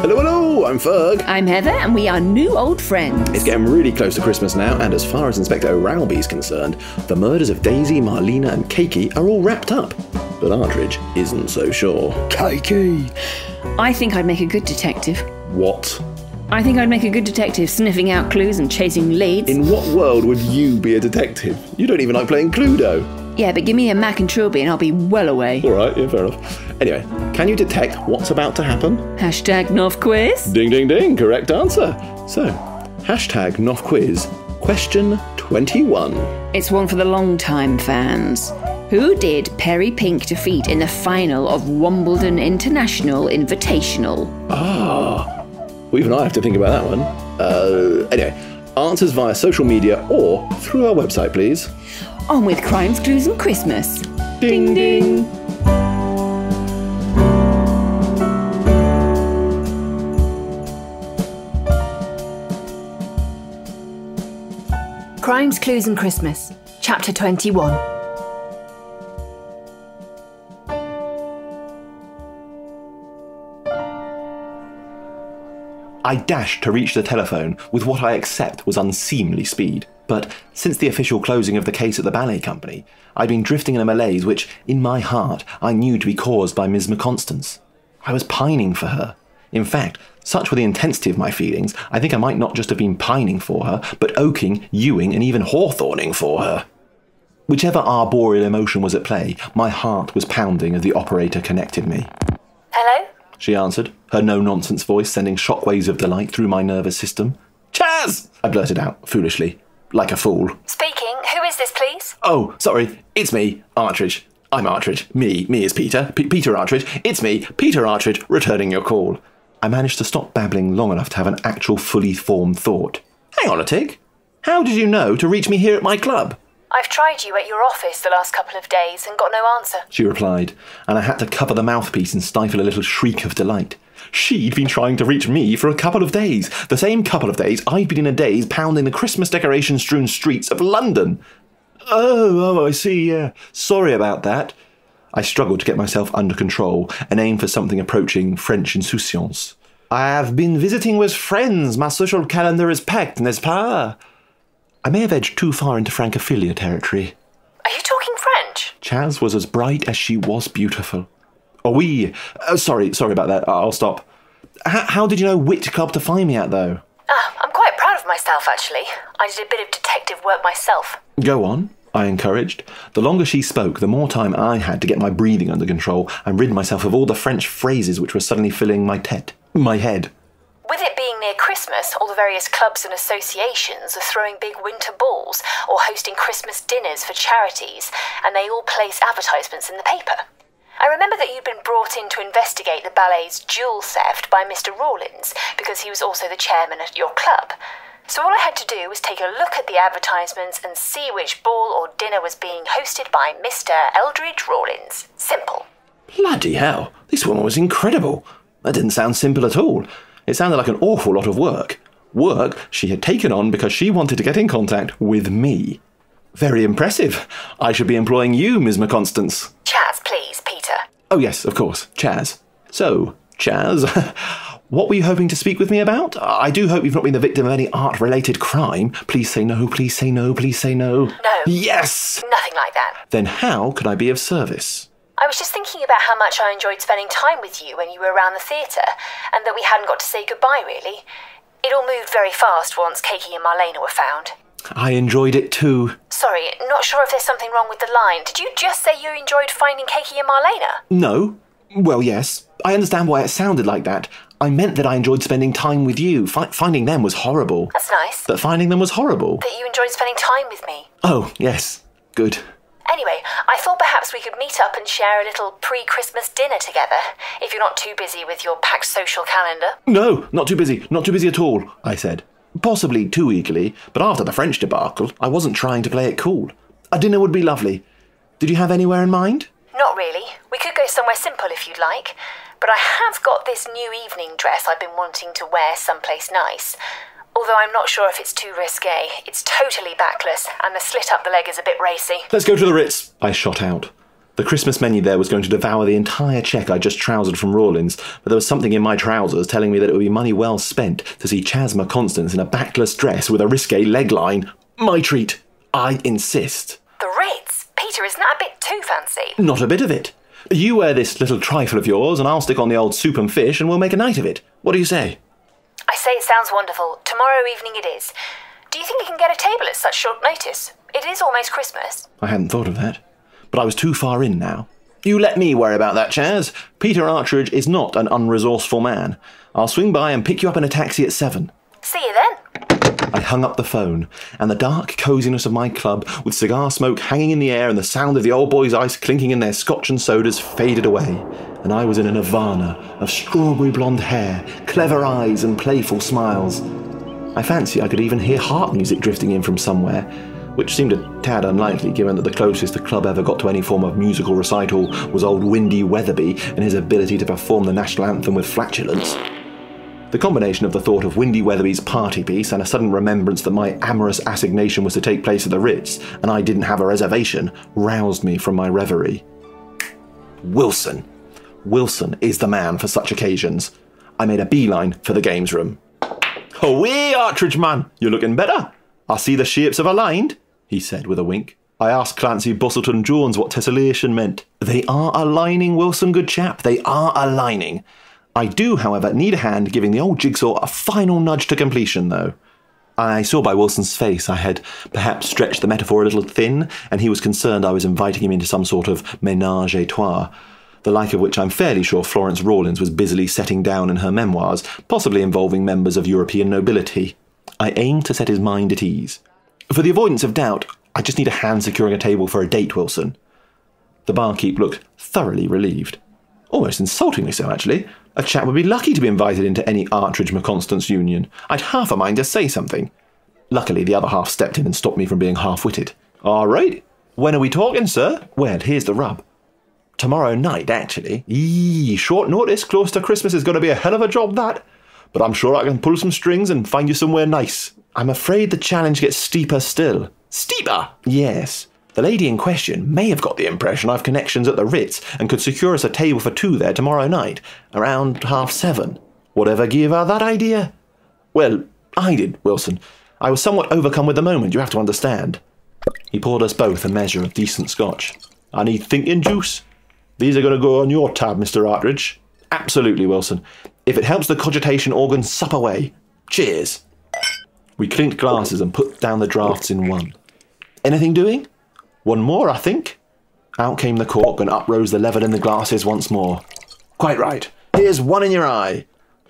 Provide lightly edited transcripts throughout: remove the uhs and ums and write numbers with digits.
Hello, hello, I'm Ferg. I'm Heather, and we are new old friends. It's getting really close to Christmas now, and as far as Inspector O'Ralby's concerned, the murders of Daisy, Marlena and Cakey are all wrapped up. But Artridge isn't so sure. Cakey! I think I'd make a good detective. What? I think I'd make a good detective, sniffing out clues and chasing leads. In what world would you be a detective? You don't even like playing Cluedo. Yeah, but give me a Mac and Trilby and I'll be well away. Alright, yeah, fair enough. Anyway, can you detect what's about to happen? Hashtag Noff Quiz. Ding, ding, ding, correct answer. So, hashtag Noff Quiz, question 21. It's one for the long-time fans. Who did Perry Pink defeat in the final of Wimbledon International Invitational? Well, even I have to think about that one. Anyway, answers via social media or through our website, please. On with Crimes, Clues and Christmas. Ding, ding. Crimes, Clues and Christmas, Chapter 21. I dashed to reach the telephone with what I accept was unseemly speed. But since the official closing of the case at the ballet company, I'd been drifting in a malaise which, in my heart, I knew to be caused by Ms McConstance. I was pining for her. In fact, such were the intensity of my feelings, I think I might not just have been pining for her, but oaking, ewing, and even hawthorning for her. Whichever arboreal emotion was at play, my heart was pounding as the operator connected me. Hello? She answered, her no-nonsense voice sending shockwaves of delight through my nervous system. Chaz! I blurted out, foolishly, like a fool. Speaking. Who is this, please? Oh, sorry, it's me, Artridge. I'm Artridge. Me is Peter. Peter Artridge. It's me, Peter Artridge, returning your call. I managed to stop babbling long enough to have an actual fully formed thought. Hang on a tick. How did you know to reach me here at my club? I've tried you at your office the last couple of days and got no answer. She replied, and I had to cover the mouthpiece and stifle a little shriek of delight. She'd been trying to reach me for a couple of days. The same couple of days I'd been in a daze pounding the Christmas decoration-strewn streets of London. Oh, I see, yeah. Sorry about that. I struggled to get myself under control and aim for something approaching French insouciance. I have been visiting with friends. My social calendar is packed, n'est-ce pas? I may have edged too far into Francophilia territory. Are you talking French? Chaz was as bright as she was beautiful. Oh, oui. Sorry about that. I'll stop. How did you know which club to find me at, though? I'm quite proud of myself, actually. I did a bit of detective work myself. Go on, I encouraged. The longer she spoke, the more time I had to get my breathing under control and rid myself of all the French phrases which were suddenly filling my head. With it being near Christmas, all the various clubs and associations are throwing big winter balls or hosting Christmas dinners for charities, and they all place advertisements in the paper. I remember that you'd been brought in to investigate the ballet's jewel theft by Mr. Rawlins, because he was also the chairman at your club. So all I had to do was take a look at the advertisements and see which ball or dinner was being hosted by Mr. Eldridge Rawlins. Simple. Bloody hell, this woman was incredible. That didn't sound simple at all. It sounded like an awful lot of work. Work she had taken on because she wanted to get in contact with me. Very impressive. I should be employing you, Ms McConstance. Chaz, please, Peter. Oh yes, of course, Chaz. So, Chaz, what were you hoping to speak with me about? I do hope you've not been the victim of any art-related crime. Please say no, please say no, please say no. No. Yes! Nothing like that. Then how could I be of service? I was just thinking about how much I enjoyed spending time with you when you were around the theatre, and that we hadn't got to say goodbye, really. It all moved very fast once Cakey and Marlena were found. I enjoyed it too. Sorry, not sure if there's something wrong with the line. Did you just say you enjoyed finding Cakey and Marlena? No. Well, yes. I understand why it sounded like that. I meant that I enjoyed spending time with you. Finding them was horrible. That's nice. But finding them was horrible. That you enjoyed spending time with me. Oh, yes. Good. Anyway, I thought perhaps we could meet up and share a little pre-Christmas dinner together, if you're not too busy with your packed social calendar. No, not too busy. Not too busy at all, I said. Possibly too eagerly, but after the French debacle, I wasn't trying to play it cool. A dinner would be lovely. Did you have anywhere in mind? Not really. We could go somewhere simple if you'd like. But I have got this new evening dress I've been wanting to wear someplace nice. Although I'm not sure if it's too risque. It's totally backless, and the slit up the leg is a bit racy. Let's go to the Ritz, I shot out. The Christmas menu there was going to devour the entire cheque I just trousered from Rawlins, but there was something in my trousers telling me that it would be money well spent to see Ms McConstance in a backless dress with a risque leg line. My treat. I insist. The Ritz? Peter, isn't that a bit too fancy? Not a bit of it. You wear this little trifle of yours, and I'll stick on the old soup and fish, and we'll make a night of it. What do you say? I say it sounds wonderful. Tomorrow evening it is. Do you think you can get a table at such short notice? It is almost Christmas. I hadn't thought of that, but I was too far in now. You let me worry about that, Chaz. Peter Artridge is not an unresourceful man. I'll swing by and pick you up in a taxi at 7. See you then. I hung up the phone, and the dark coziness of my club, with cigar smoke hanging in the air and the sound of the old boys' ice clinking in their scotch and sodas, faded away, and I was in a nirvana of strawberry blonde hair, clever eyes and playful smiles. I fancy I could even hear harp music drifting in from somewhere, which seemed a tad unlikely given that the closest the club ever got to any form of musical recital was old Windy Weatherby and his ability to perform the national anthem with flatulence. The combination of the thought of Windy Weatherby's party piece and a sudden remembrance that my amorous assignation was to take place at the Ritz, and I didn't have a reservation, roused me from my reverie. Wilson. Wilson is the man for such occasions. I made a beeline for the games room. Away, Artridge man, you're looking better. I see the shapes have aligned, he said with a wink. I asked Clancy Bustleton-Jones what tessellation meant. They are aligning, Wilson, good chap, they are aligning. I do, however, need a hand giving the old jigsaw a final nudge to completion, though. I saw by Wilson's face I had perhaps stretched the metaphor a little thin, and he was concerned I was inviting him into some sort of ménage à trois, the like of which I'm fairly sure Florence Rawlins was busily setting down in her memoirs, possibly involving members of European nobility. I aimed to set his mind at ease. For the avoidance of doubt, I just need a hand securing a table for a date, Wilson. The barkeep looked thoroughly relieved. Almost insultingly so, actually. A chap would be lucky to be invited into any Artridge McConstance union. I'd half a mind to say something. Luckily, the other half stepped in and stopped me from being half-witted. All right. When are we talking, sir? Well, here's the rub. Tomorrow night, actually. Short notice, close to Christmas is going to be a hell of a job, that. But I'm sure I can pull some strings and find you somewhere nice. I'm afraid the challenge gets steeper still. Steeper? Yes. The lady in question may have got the impression I've connections at the Ritz and could secure us a table for 2 there tomorrow night, around 7:30. Whatever gave her that idea? Well, I did, Wilson. I was somewhat overcome with the moment, you have to understand. He poured us both a measure of decent scotch. I need thinking juice. These are going to go on your tab, Mr. Artridge. Absolutely, Wilson. If it helps the cogitation organ, sup away. Cheers. We clinked glasses and put down the draughts in one. Anything doing? One more, I think. Out came the cork and up rose the level in the glasses once more. Quite right. Here's one in your eye.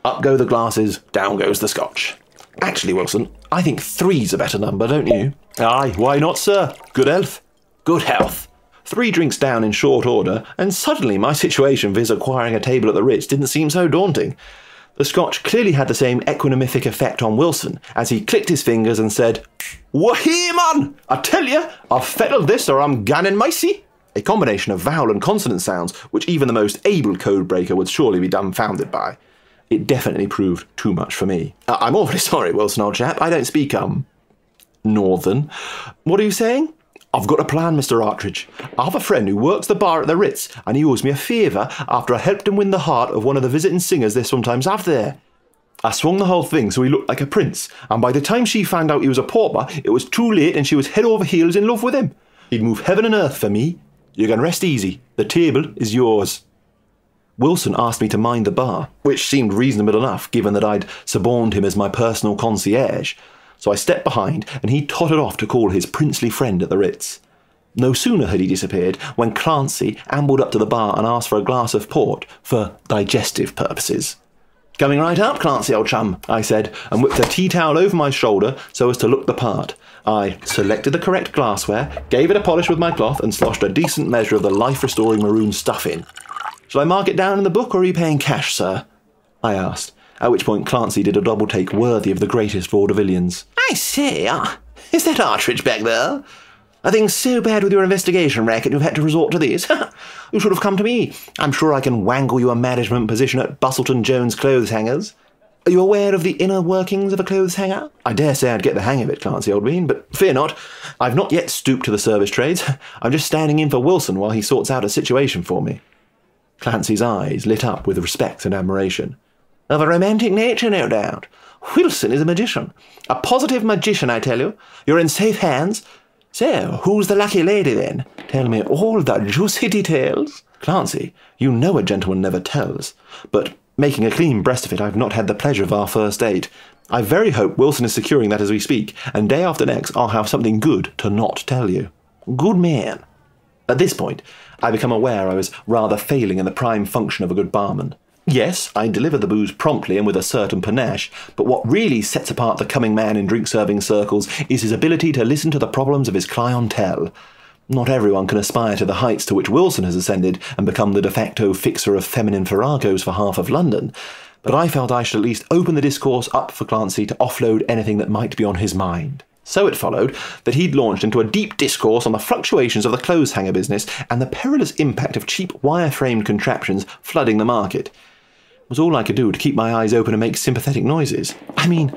Up go the glasses, down goes the scotch. Actually, Wilson, I think 3's a better number, don't you? Aye, why not, sir? Good health. Good health. 3 drinks down in short order, and suddenly my situation viz acquiring a table at the Ritz didn't seem so daunting. The scotch clearly had the same equanimific effect on Wilson, as he clicked his fingers and said, "Wahee, man! I tell you, I've fettled this or I'm ganning micey." A combination of vowel and consonant sounds which even the most able codebreaker would surely be dumbfounded by. It definitely proved too much for me. I'm awfully sorry, Wilson, old chap. I don't speak, Northern. What are you saying? I've got a plan, Mr. Artridge. I have a friend who works the bar at the Ritz, and he owes me a favour after I helped him win the heart of one of the visiting singers they sometimes have there. I swung the whole thing so he looked like a prince, and by the time she found out he was a pauper, it was too late and she was head over heels in love with him. He'd move heaven and earth for me. You can rest easy. The table is yours. Wilson asked me to mind the bar, which seemed reasonable enough given that I'd suborned him as my personal concierge. So I stepped behind, and he tottered off to call his princely friend at the Ritz. No sooner had he disappeared when Clancy ambled up to the bar and asked for a glass of port for digestive purposes. "Coming right up, Clancy, old chum," I said, and whipped a tea towel over my shoulder so as to look the part. I selected the correct glassware, gave it a polish with my cloth, and sloshed a decent measure of the life-restoring maroon stuff in. "Shall I mark it down in the book, or are you paying cash, sir?" I asked. At which point Clancy did a double-take worthy of the greatest vaudevillians. "I say, is that Artridge back there? Are things so bad with your investigation racket you've had to resort to this? You should have come to me. I'm sure I can wangle you a management position at Bustleton-Jones Clothes Hangers." Are you aware of the inner workings of a clothes hanger? I dare say I'd get the hang of it, Clancy, old bean, but fear not. I've not yet stooped to the service trades. I'm just standing in for Wilson while he sorts out a situation for me. Clancy's eyes lit up with respect and admiration. Of a romantic nature, no doubt. Wilson is a magician. A positive magician, I tell you. You're in safe hands. So, who's the lucky lady, then? Tell me all the juicy details. Clancy, you know a gentleman never tells. But, making a clean breast of it, I've not had the pleasure of our first date. I very hope Wilson is securing that as we speak, and day after next I'll have something good to not tell you. Good man. At this point, I become aware I was rather failing in the prime function of a good barman. Yes, I deliver the booze promptly and with a certain panache, but what really sets apart the coming man in drink-serving circles is his ability to listen to the problems of his clientele. Not everyone can aspire to the heights to which Wilson has ascended and become the de facto fixer of feminine farragos for half of London, but I felt I should at least open the discourse up for Clancy to offload anything that might be on his mind. So it followed that he'd launched into a deep discourse on the fluctuations of the clothes hanger business and the perilous impact of cheap wire-framed contraptions flooding the market. It was all I could do to keep my eyes open and make sympathetic noises. I mean,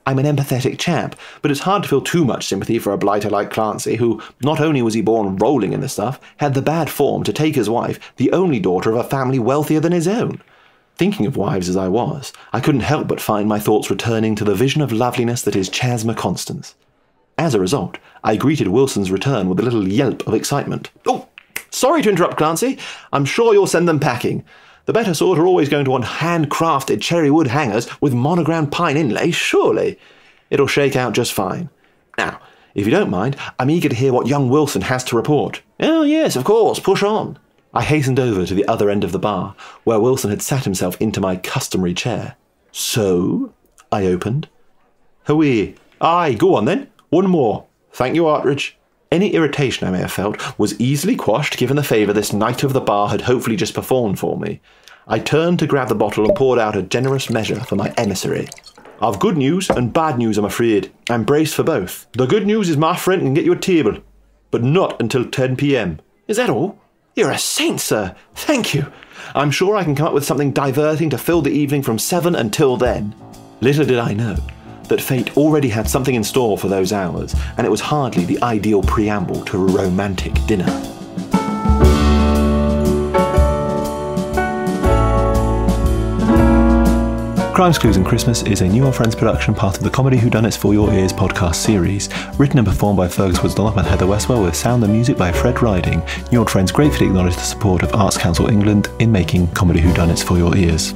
I'm an empathetic chap, but it's hard to feel too much sympathy for a blighter like Clancy, who, not only was he born rolling in the stuff, had the bad form to take his wife, the only daughter of a family wealthier than his own. Thinking of wives as I was, I couldn't help but find my thoughts returning to the vision of loveliness that is Ms McConstance. As a result, I greeted Wilson's return with a little yelp of excitement. Oh, sorry to interrupt, Clancy. I'm sure you'll send them packing. The better sort are always going to want handcrafted cherry wood hangers with monogrammed pine inlay, surely. It'll shake out just fine. Now, if you don't mind, I'm eager to hear what young Wilson has to report. Oh, yes, of course, push on. I hastened over to the other end of the bar, where Wilson had sat himself into my customary chair. So? I opened. Hooey. Aye, go on then. One more. Thank you, Artridge. Any irritation I may have felt was easily quashed given the favour this knight of the bar had hopefully just performed for me. I turned to grab the bottle and poured out a generous measure for my emissary. I've good news and bad news, I'm afraid. I'm braced for both. The good news is my friend can get you a table, but not until 10 p.m. Is that all? You're a saint, sir. Thank you. I'm sure I can come up with something diverting to fill the evening from 7 until then. Little did I know that fate already had something in store for those hours, and it was hardly the ideal preamble to a romantic dinner. Crimes, Clues and Christmas is a New Old Friends production, part of the Comedy Whodunits for Your Ears podcast series. Written and performed by Feargus, Dunlop and Heather Westwell, with sound and music by Fred Riding. New Old Friends gratefully acknowledge the support of Arts Council England in making Comedy Whodunits for Your Ears.